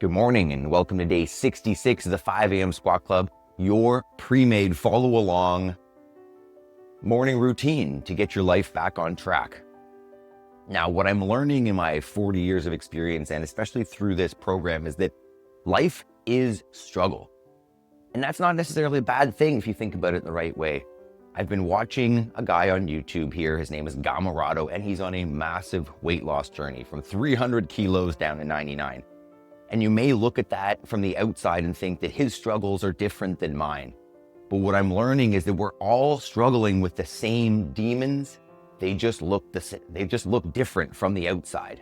Good morning and welcome to day 66 of the 5 a.m. Squat Club, your pre-made follow along morning routine to get your life back on track. Now, what I'm learning in my 40 years of experience, and especially through this program, is that life is struggle. And that's not necessarily a bad thing if you think about it in the right way. I've been watching a guy on YouTube here. His name is Gamarato, and he's on a massive weight loss journey from 300 kilos down to 99. And you may look at that from the outside and think that his struggles are different than mine. But what I'm learning is that we're all struggling with the same demons. They just look different from the outside.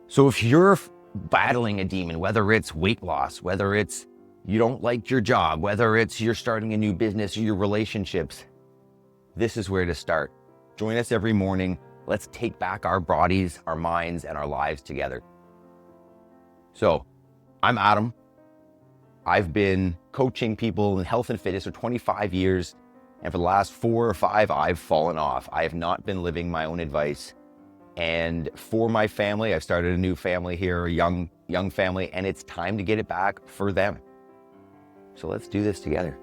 So if you're battling a demon, whether it's weight loss, whether it's you don't like your job, whether it's you're starting a new business or your relationships, this is where to start. Join us every morning. Let's take back our bodies, our minds, and our lives together. So, I'm Adam. I've been coaching people in health and fitness for 25 years, and for the last 4 or 5, I've fallen off. I have not been living my own advice. And for my family, I've started a new family here, a young family, and it's time to get it back for them. So let's do this together.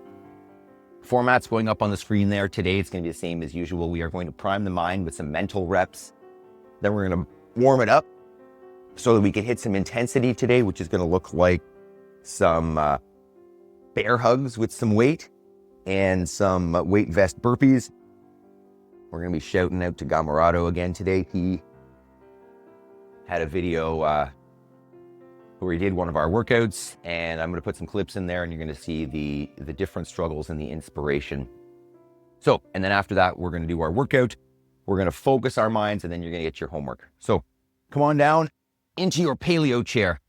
Format's going up on the screen there. Today, it's going to be the same as usual. We are going to prime the mind with some mental reps. Then we're going to warm it up so that we can hit some intensity today, which is going to look like some bear hugs with some weight and some weight vest burpees. We're going to be shouting out to Gamarato again today. He had a video where he did one of our workouts, and I'm going to put some clips in there, and you're going to see the different struggles and the inspiration. So, and then after that, we're going to do our workout. We're going to focus our minds, and then you're going to get your homework. So come on down into your paleo chair.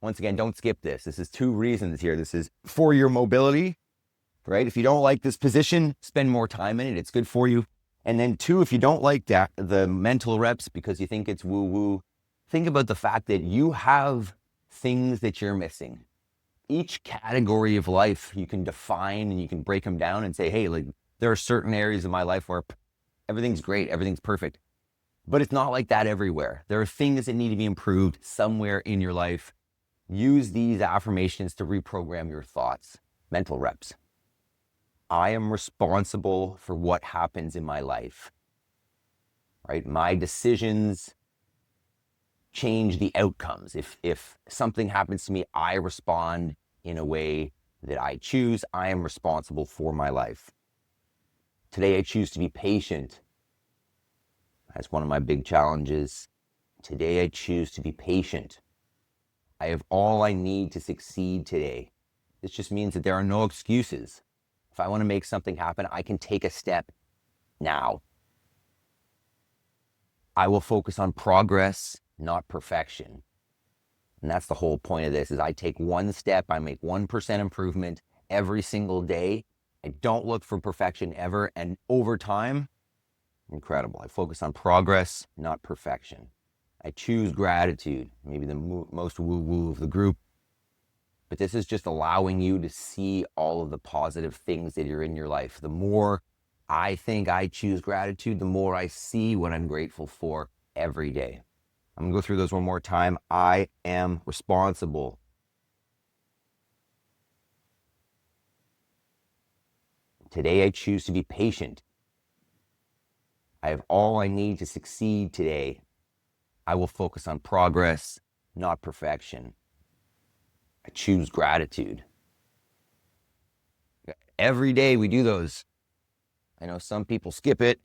Once again, don't skip this. This is 2 reasons here. This is for your mobility, right? If you don't like this position, spend more time in it. It's good for you. And then 2, if you don't like that, the mental reps because you think it's woo-woo, think about the fact that you have things that you're missing. Each category of life you can define and you can break them down and say, hey, like there are certain areas of my life where everything's great, everything's perfect. But it's not like that everywhere. There are things that need to be improved somewhere in your life. Use these affirmations to reprogram your thoughts. Mental reps. I am responsible for what happens in my life. Right? My decisions change the outcomes. If something happens to me, I respond in a way that I choose. I am responsible for my life. Today I choose to be patient. That's one of my big challenges. Today I choose to be patient. I have all I need to succeed today. This just means that there are no excuses. If I want to make something happen, I can take a step now. I will focus on progress, not perfection. And that's the whole point of this, is I take one step, I make 1% improvement every single day. I don't look for perfection ever, and over time, incredible. I focus on progress, not perfection. I choose gratitude, maybe the most woo-woo of the group. But this is just allowing you to see all of the positive things that are in your life. The more I think I choose gratitude, the more I see what I'm grateful for every day. I'm going to go through those one more time. I am responsible. Today I choose to be patient. I have all I need to succeed today. I will focus on progress, not perfection. I choose gratitude. Every day we do those. I know some people skip it.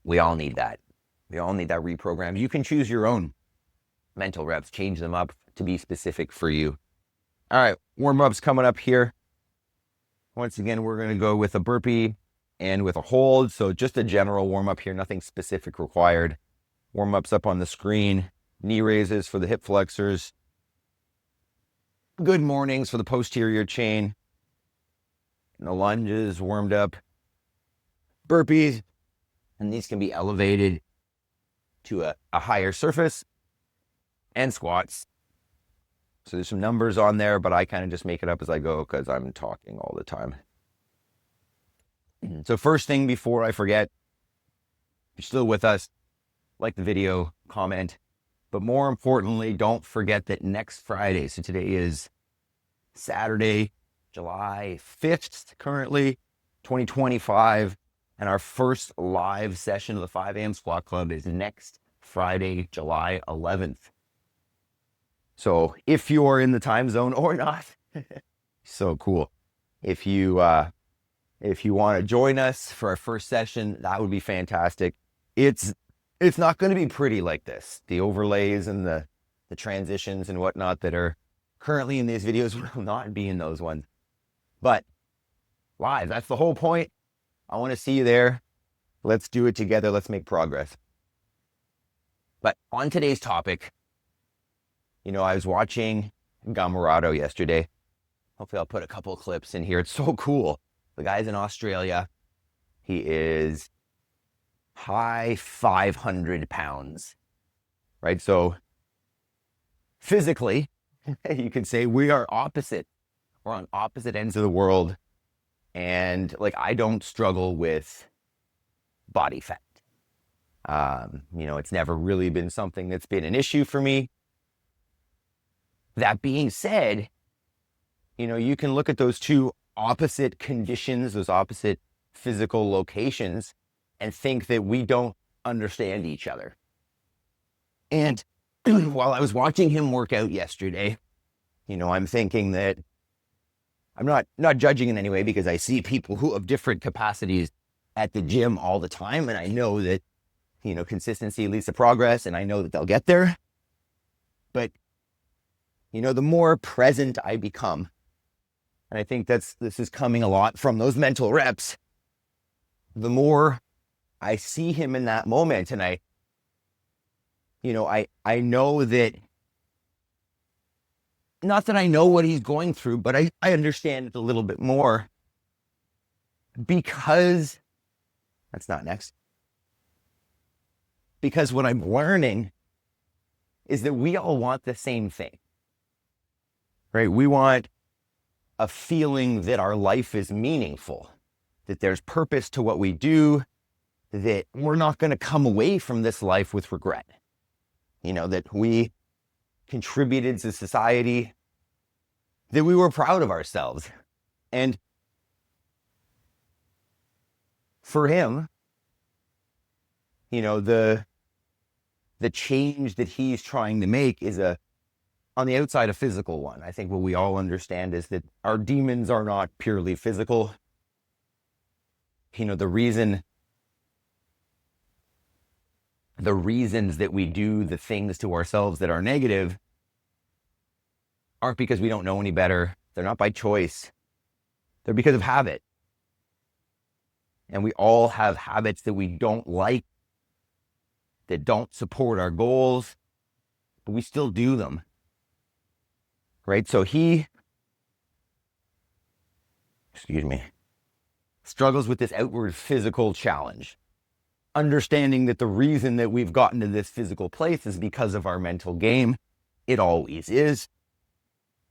We all need that. We all need that reprogram. You can choose your own mental reps, change them up to be specific for you. All right, warm-up's coming up here. Once again, we're going to go with a burpee and with a hold. So just a general warm-up here, nothing specific required. Warm-up's up on the screen. Knee raises for the hip flexors. Good mornings for the posterior chain. And the lunges warmed up. Burpees. And these can be elevated to a higher surface. And squats. So there's some numbers on there, but I kind of just make it up as I go because I'm talking all the time. So first thing before I forget, if you're still with us, like the video, comment, But more importantly, don't forget that next Friday, so today is Saturday, July 5th, currently, 2025, and our first live session of the 5 a.m. Squat Club is next Friday, July 11th. So if you're in the time zone or not, so cool. If you want to join us for our first session, that would be fantastic. It's not going to be pretty like this. The overlays and the transitions and whatnot that are currently in these videos will not be in those ones. But live, that's the whole point. I want to see you there. Let's do it together. Let's make progress. But on today's topic, I was watching Gamarato yesterday. Hopefully I'll put a couple of clips in here. It's so cool. The guy's in Australia. He is high 500 pounds, right? So physically, you could say we are opposite. We're on opposite ends of the world. And I don't struggle with body fat. It's never really been something that's been an issue for me. That being said, you can look at those two opposite conditions, those opposite physical locations, and think that we don't understand each other. And while I was watching him work out yesterday, I'm thinking that I'm not judging in any way, because I see people who have different capacities at the gym all the time. And I know that, consistency leads to progress, and I know that they'll get there. But, the more present I become, and I think this is coming a lot from those mental reps, the more I see him in that moment. And I know that, not that I know what he's going through, but I understand it a little bit more, because that's not next. Because what I'm learning is that we all want the same thing, right? We want a feeling that our life is meaningful, that there's purpose to what we do, that we're not going to come away from this life with regret, that we contributed to society, that we were proud of ourselves. And for him, the change that he's trying to make is on the outside, a physical one. I think what we all understand is that our demons are not purely physical. The reasons that we do the things to ourselves that are negative aren't because we don't know any better. They're not by choice. They're because of habit. And we all have habits that we don't like, that don't support our goals, but we still do them. Right? So he struggles with this outward physical challenge, understanding that the reason that we've gotten to this physical place is because of our mental game. It always is,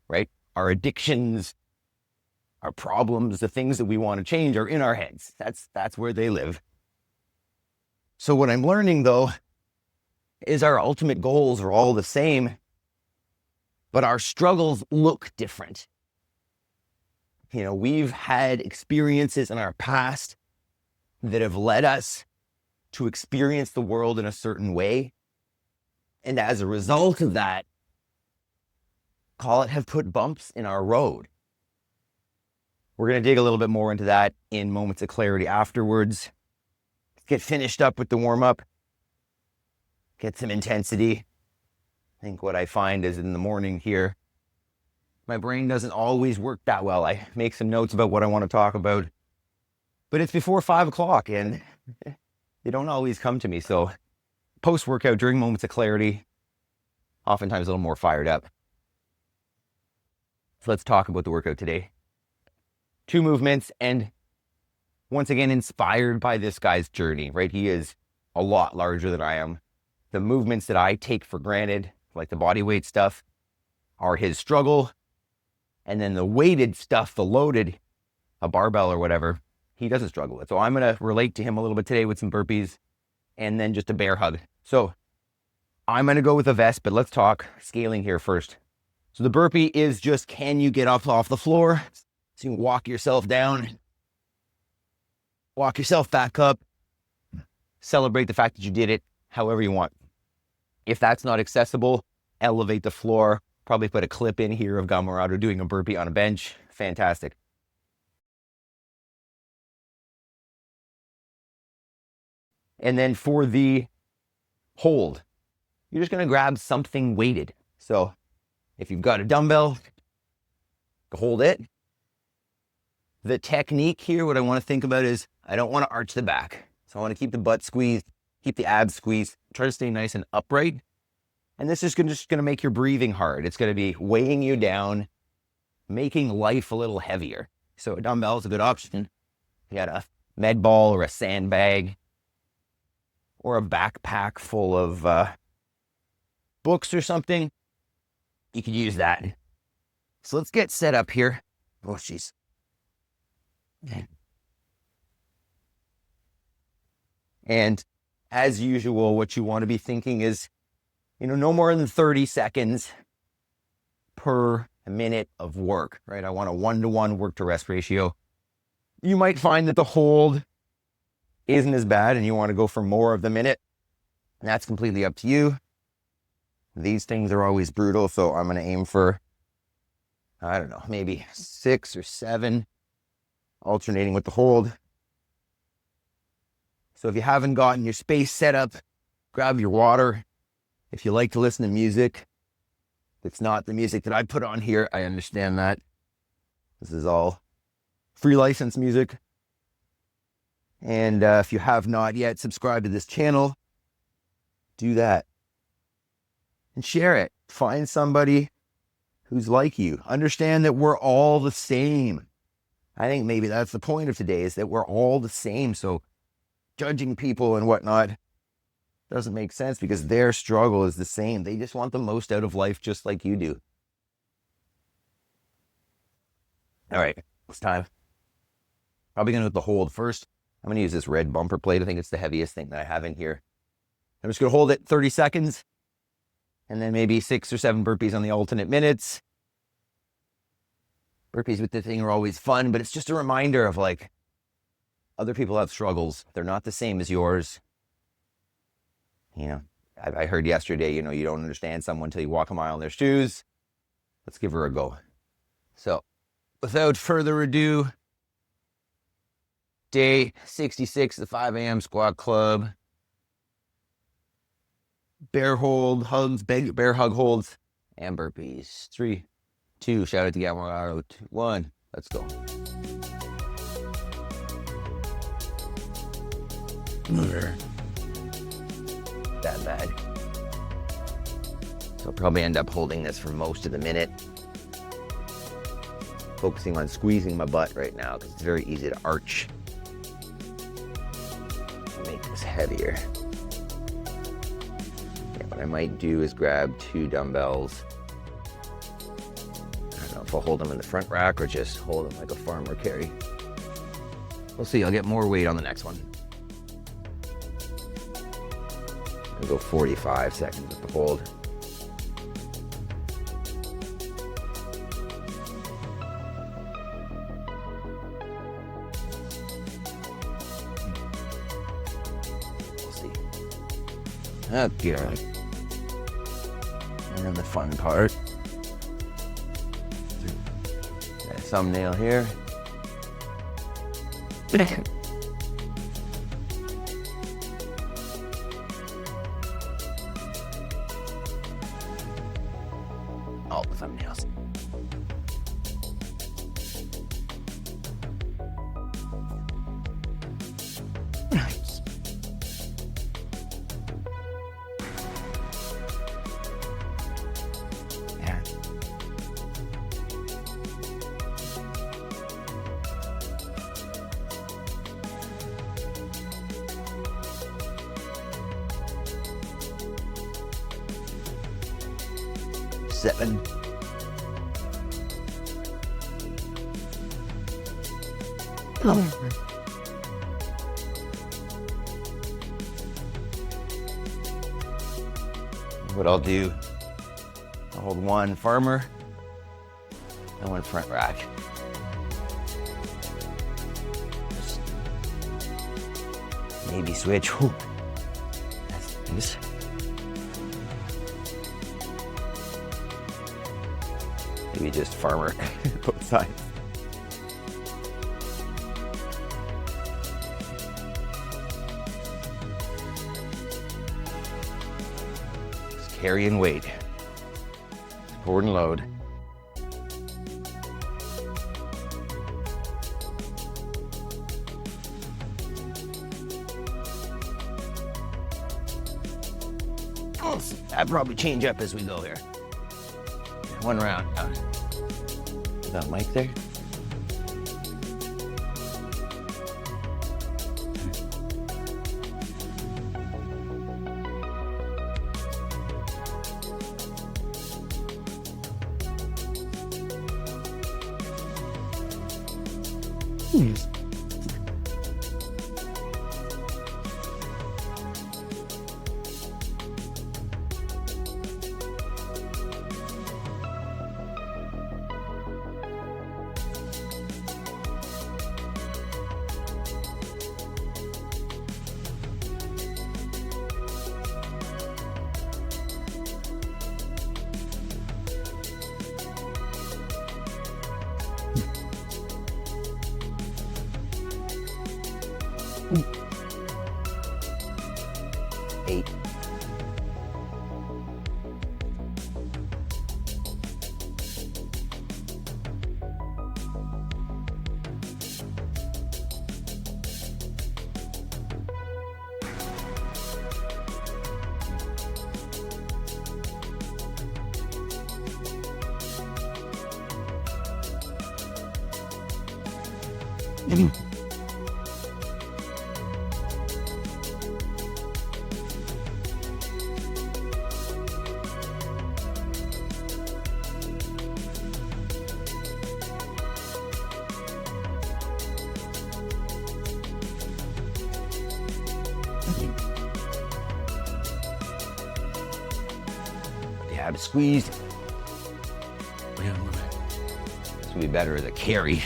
right? Our addictions, our problems, the things that we want to change are in our heads. That's where they live. So what I'm learning, though, is our ultimate goals are all the same, but our struggles look different. We've had experiences in our past that have led us to experience the world in a certain way. And as a result of that, have put bumps in our road. We're going to dig a little bit more into that in moments of clarity afterwards. Let's get finished up with the warm-up. Get some intensity. I think what I find is in the morning here, my brain doesn't always work that well. I make some notes about what I want to talk about, but it's before 5 o'clock and they don't always come to me. So post-workout, during moments of clarity, oftentimes a little more fired up. So let's talk about the workout today. 2 movements, and once again, inspired by this guy's journey, right? He is a lot larger than I am. The movements that I take for granted, like the body weight stuff, are his struggle. And then the weighted stuff, the loaded, a barbell or whatever, he doesn't struggle with. So I'm going to relate to him a little bit today with some burpees and then just a bear hug. So I'm going to go with a vest, but let's talk scaling here first. So the burpee is just, can you get up off the floor? So you can walk yourself down, walk yourself back up, celebrate the fact that you did it however you want. If that's not accessible, elevate the floor, probably put a clip in here of Gamarato doing a burpee on a bench. Fantastic. And then for the hold, you're just going to grab something weighted. So if you've got a dumbbell, hold it. The technique here, what I want to think about is I don't want to arch the back. So I want to keep the butt squeezed, keep the abs squeezed, try to stay nice and upright. And this is just going to make your breathing hard. It's going to be weighing you down, making life a little heavier. So a dumbbell is a good option. You got a med ball or a sandbag or a backpack full of books or something, you could use that. So let's get set up here. Oh, jeez. And as usual, what you want to be thinking is, no more than 30 seconds per minute of work, right? I want a 1-to-1 work to rest ratio. You might find that the hold isn't as bad and you want to go for more of the minute. That's completely up to you. These things are always brutal, so I'm going to aim for, I don't know, maybe 6 or 7, alternating with the hold. So if you haven't gotten your space set up, grab your water. If you like to listen to music, it's not the music that I put on here. I understand that. This is all free license music. And if you have not yet subscribed to this channel, do that. And share it. Find somebody who's like you. Understand that we're all the same. I think maybe that's the point of today, is that we're all the same. So judging people and whatnot doesn't make sense, because their struggle is the same. They just want the most out of life just like you do. All right, it's time. Probably going to do the hold first. I'm going to use this red bumper plate. I think it's the heaviest thing that I have in here. I'm just going to hold it 30 seconds. And then maybe 6 or 7 burpees on the alternate minutes. Burpees with the thing are always fun, but it's just a reminder of, like, other people have struggles. They're not the same as yours. I heard yesterday, you don't understand someone until you walk a mile in their shoes. Let's give her a go. So without further ado, day 66 of the 5 a.m. squat club. Bear hold, hugs, bear hug holds, and burpees. 3, 2, shout out to Gamarato. 2, 1, let's go. That bad. So I'll probably end up holding this for most of the minute. Focusing on squeezing my butt right now, because it's very easy to arch. I'll make this heavier. What I might do is grab 2 dumbbells. I don't know if I'll hold them in the front rack or just hold them like a farmer carry. We'll see. I'll get more weight on the next one. I'll go 45 seconds with the hold. We'll see. Okay. And then the fun part. Got a thumbnail here. All the thumbnails. Seven. what I'll do, I'll hold one farmer and one front rack. Just maybe switch. Whew. That's nice. Maybe just farmer both sides. Just carrying weight. Forward and load. I'll probably change up as we go here. One round. Is that Mike there? Eight. Ab squeezed. This would be better as a carry.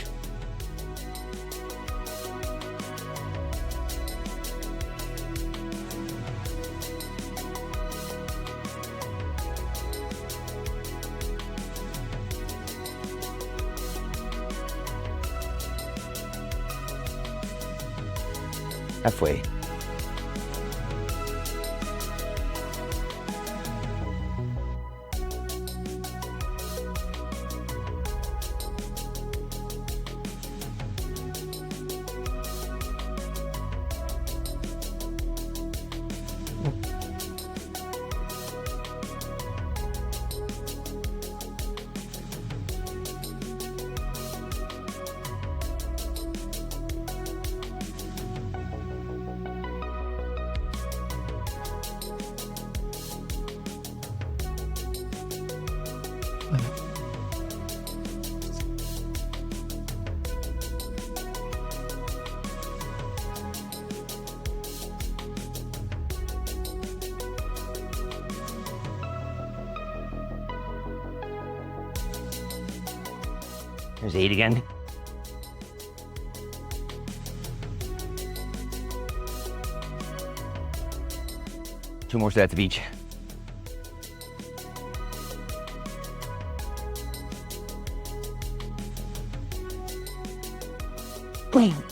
Halfway. There's 8 again. Two more sets of each. Bam.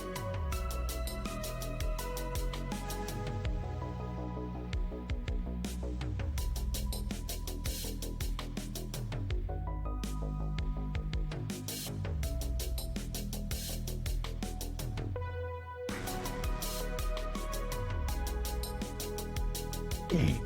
Okay.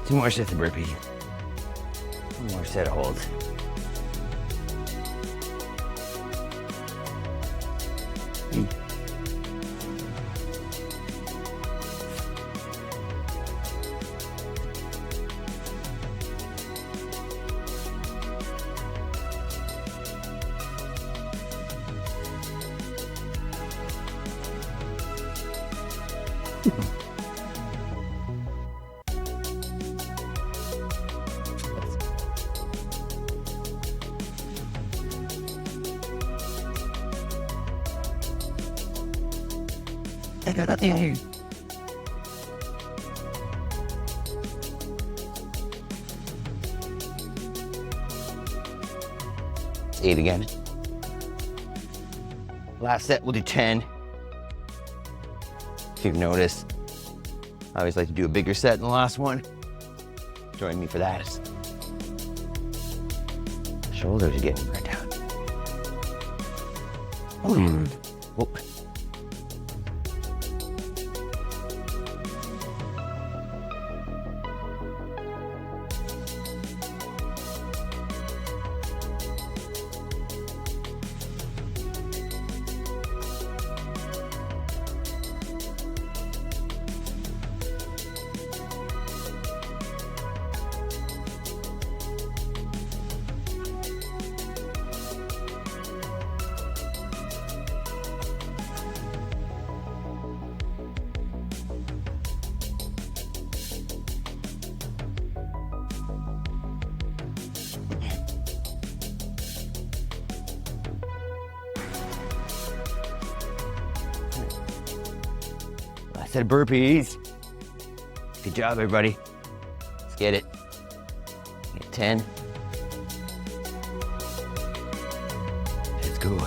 2 more sets of burpees. 1 more set of holds. Here. 8 again. Last set, we'll do 10. If you've noticed, I always like to do a bigger set than the last one. Join me for that. Shoulders are getting burnt out. Whoop. Last set of burpees. Good job, everybody. Let's get it. Get 10. Let's go.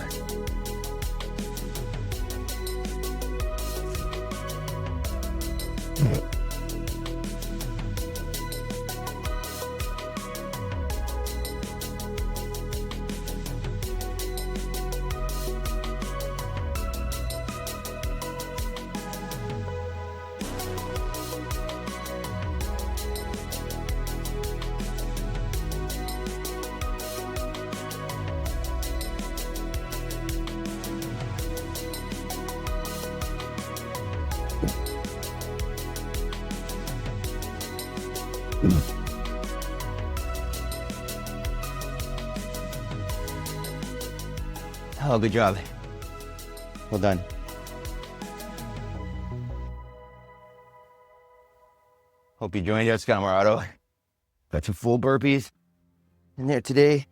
Oh, good job. Well done. Hope you joined us, Gamarato. Got some full burpees in there today.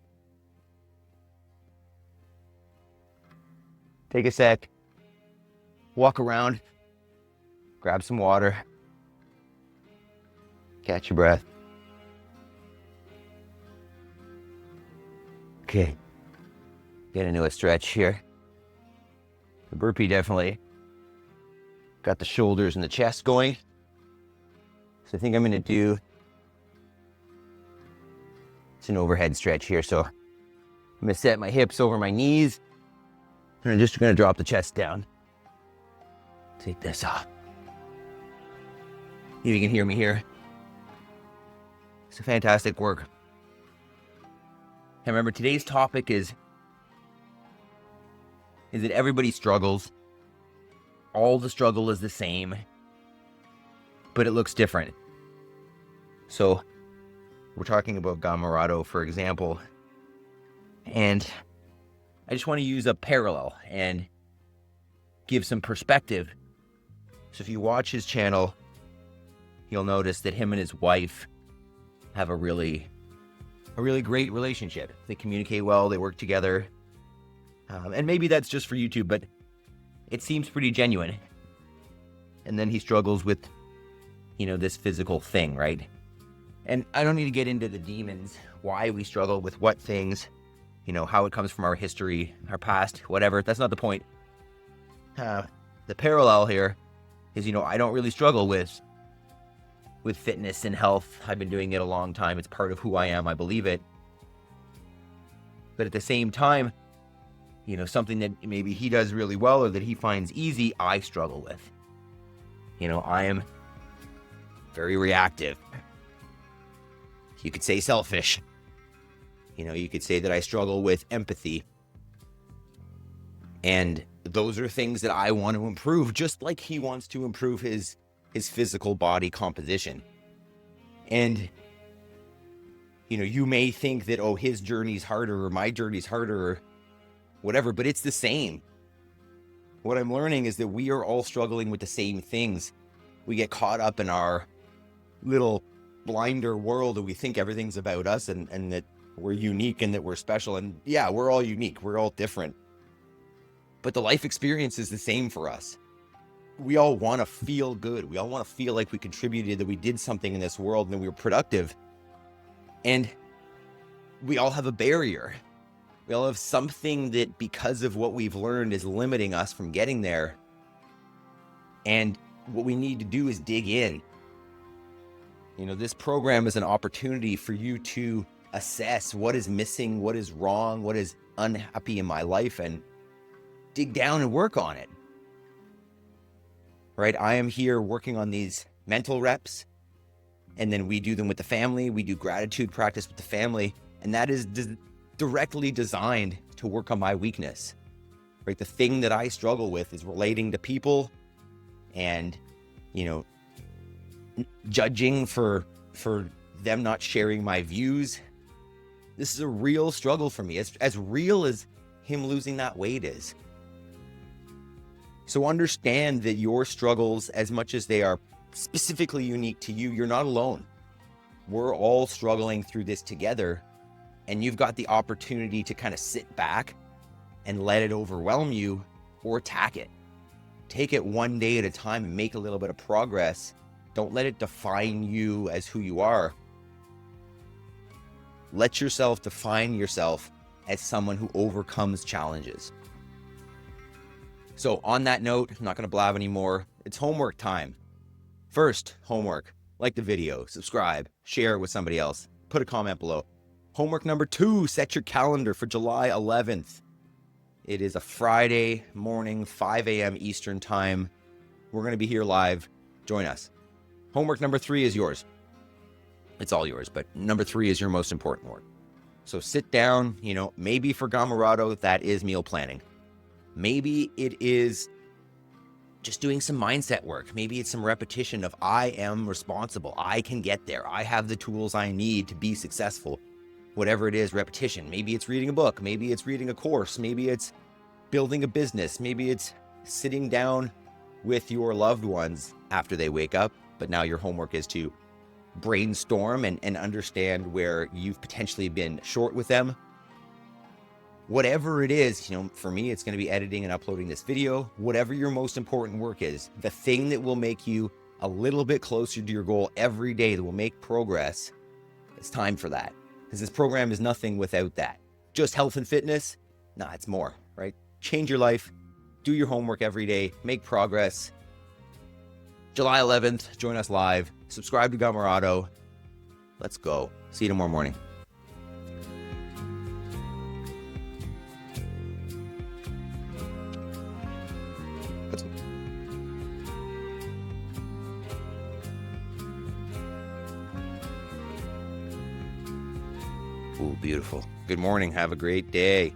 Take a sec. Walk around. Grab some water. Catch your breath. Okay. Get into a stretch here. The burpee definitely got the shoulders and the chest going. So I think I'm gonna do, it's an overhead stretch here. So I'm gonna set my hips over my knees and I'm just gonna drop the chest down. Take this off. You can hear me here. It's a fantastic work. And remember, today's topic is that everybody struggles. All the struggle is the same, but it looks different. So we're talking about Gamarato, for example, and I just want to use a parallel and give some perspective. So if you watch his channel, you'll notice that him and his wife have a really great relationship. They communicate well, they work together. And maybe that's just for YouTube, but it seems pretty genuine. And then he struggles with, this physical thing, right? And I don't need to get into the demons, why we struggle with what things, how it comes from our history, our past, whatever. That's not the point. The parallel here is, I don't really struggle with fitness and health. I've been doing it a long time. It's part of who I am. I believe it. But at the same time, something that maybe he does really well or that he finds easy, I struggle with. I am very reactive. You could say selfish. You could say that I struggle with empathy. And those are things that I want to improve, just like he wants to improve his physical body composition. And, you may think that, oh, his journey's harder or my journey's harder or whatever, but it's the same. What I'm learning is that we are all struggling with the same things. We get caught up in our little blinder world and we think everything's about us and that we're unique and that we're special. And yeah, we're all unique. We're all different. But the life experience is the same for us. We all want to feel good. We all want to feel like we contributed, that we did something in this world and that we were productive. And we all have a barrier. We all have something that, because of what we've learned, is limiting us from getting there. And what we need to do is dig in. This program is an opportunity for you to assess what is missing, what is wrong, what is unhappy in my life, and dig down and work on it. Right? I am here working on these mental reps, and then we do them with the family. We do gratitude practice with the family, and that is directly designed to work on my weakness. Right? The thing that I struggle with is relating to people and, judging for them not sharing my views. This is a real struggle for me, as real as him losing that weight is. So understand that your struggles, as much as they are specifically unique to you, you're not alone. We're all struggling through this together, and you've got the opportunity to kind of sit back and let it overwhelm you or attack it. Take it one day at a time and make a little bit of progress. Don't let it define you as who you are. Let yourself define yourself as someone who overcomes challenges. So on that note, I'm not going to blab anymore. It's homework time. First, homework. Like the video, subscribe, share it with somebody else. Put a comment below. Homework number 2, set your calendar for July 11th. It is a Friday morning, 5 a.m. Eastern time. We're going to be here live. Join us. Homework number 3 is yours. It's all yours, but number 3 is your most important one. So sit down, maybe for Gamarato, that is meal planning. Maybe it is just doing some mindset work. Maybe it's some repetition of I am responsible. I can get there. I have the tools I need to be successful. Whatever it is, repetition. Maybe it's reading a book. Maybe it's reading a course. Maybe it's building a business. Maybe it's sitting down with your loved ones after they wake up. But now your homework is to brainstorm and understand where you've potentially been short with them. Whatever it is, for me, it's going to be editing and uploading this video. Whatever your most important work is, the thing that will make you a little bit closer to your goal every day, that will make progress, it's time for that. Because this program is nothing without that. Just health and fitness? Nah, it's more, right? Change your life, do your homework every day, make progress. July 11th, join us live. Subscribe to Gamarato. Let's go. See you tomorrow morning. Ooh, beautiful. Good morning. Have a great day.